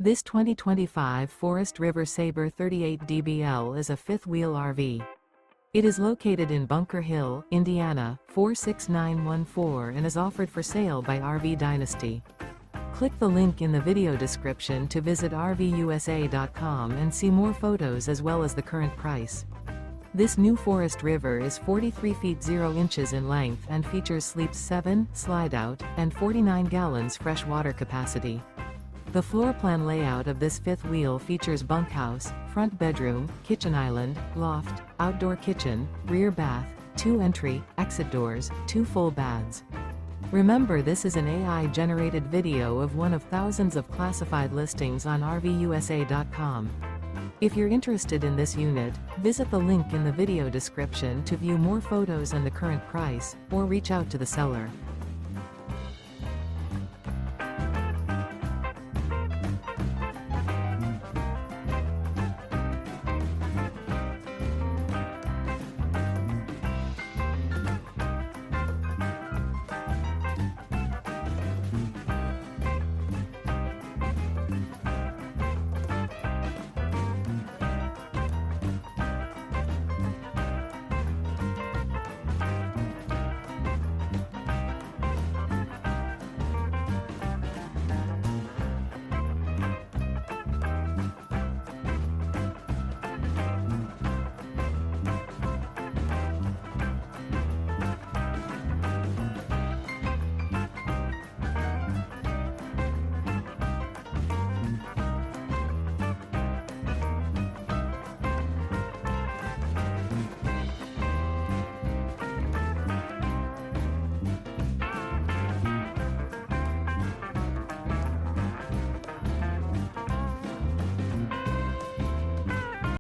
This 2025 Forest River Sabre 38 DBL is a fifth-wheel RV. It is located in Bunker Hill, Indiana, 46914 and is offered for sale by RV Dynasty. Click the link in the video description to visit RVUSA.com and see more photos as well as the current price. This new Forest River is 43 feet 0 inches in length and features sleeps 7, slide-out, and 49 gallons fresh water capacity. The floor plan layout of this fifth wheel features bunkhouse, front bedroom, kitchen island, loft, outdoor kitchen, rear bath, 2 entry, exit doors, 2 full baths. Remember, this is an AI-generated video of one of thousands of classified listings on RVUSA.com. If you're interested in this unit, visit the link in the video description to view more photos and the current price, or reach out to the seller.